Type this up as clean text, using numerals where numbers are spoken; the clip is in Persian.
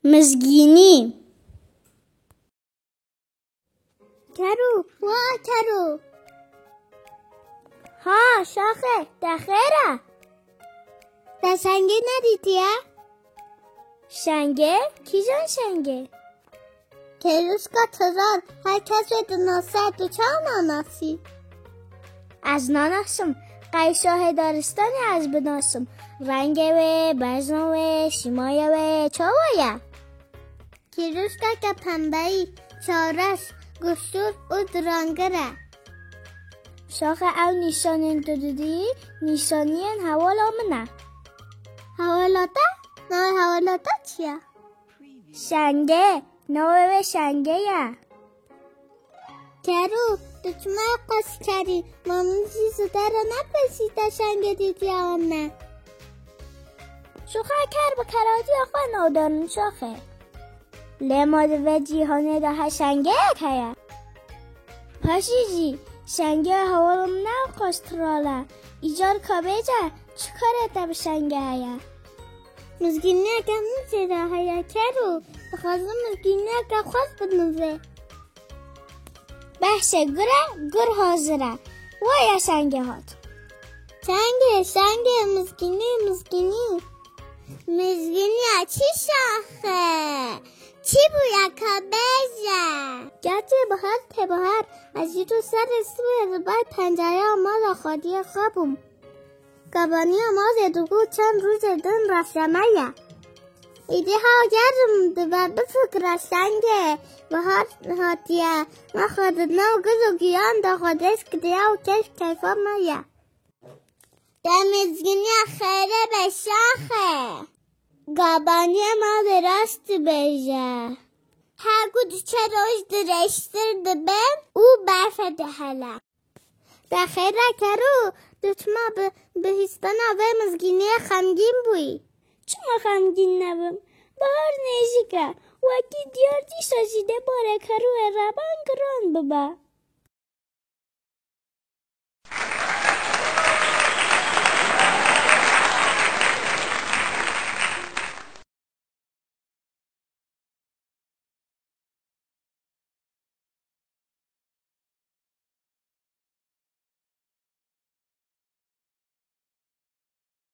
مزگینی کرو وا کرو ها شاخه دخیره در شنگه ندیدیه؟ شنگه؟ کی جان شنگه؟ کروسکا تزار هر کس رو دناسه تو چه ناناسی؟ از ناناسم قیشاه دارستانی از بناسم رنگه و بزنه و شیمایه و چاوایه کروسکا که پنبهی چارش گشتور او درانگره شاخه او نیشانین دودی نیشانین حوالا منه حوالاتا؟ نوع حوالاتا چیه؟ شنگه نوع شنگه یه کرو دچمه قصد کردی مامون چیزو در رو نپسیده شنگه دیدی آمنه شوخه کر با کراتی آخواه نودارن شاخه لماد و جیهانه ده ها شنگه که پاشی جی شنگه حوالم نو قشتراله ایجار کابیجه چکاره به شنگه هیا مزگینه که نزیده هیا کرو بخوازم مزگینه که خواست بنوزه بحشه گر حاضره وای شنگه هات شنگه مزگینی چی شاخه چی بویا کابیجه گرچه بهار از یه تو سر سوی باید پنجره آماز خودی خوابم گبانی آماز دوگو چند روز دن رشمه ایده ها گردم و بفکر شنگه بهار هاتیه ما خود نو گز و گیان دا خودش کدیه و کیفا مایه در مزگینی خیره به شاخه گابانی ما درست بیجه هر گود چه روش درشتر دبن او برف دهله در خیره کرو دتما به هستان آوه مزگینی خمگین بوی چما خمگین نبم بهار نیجی که وکی دیارتی شاشیده باره کرو ربان گران ببا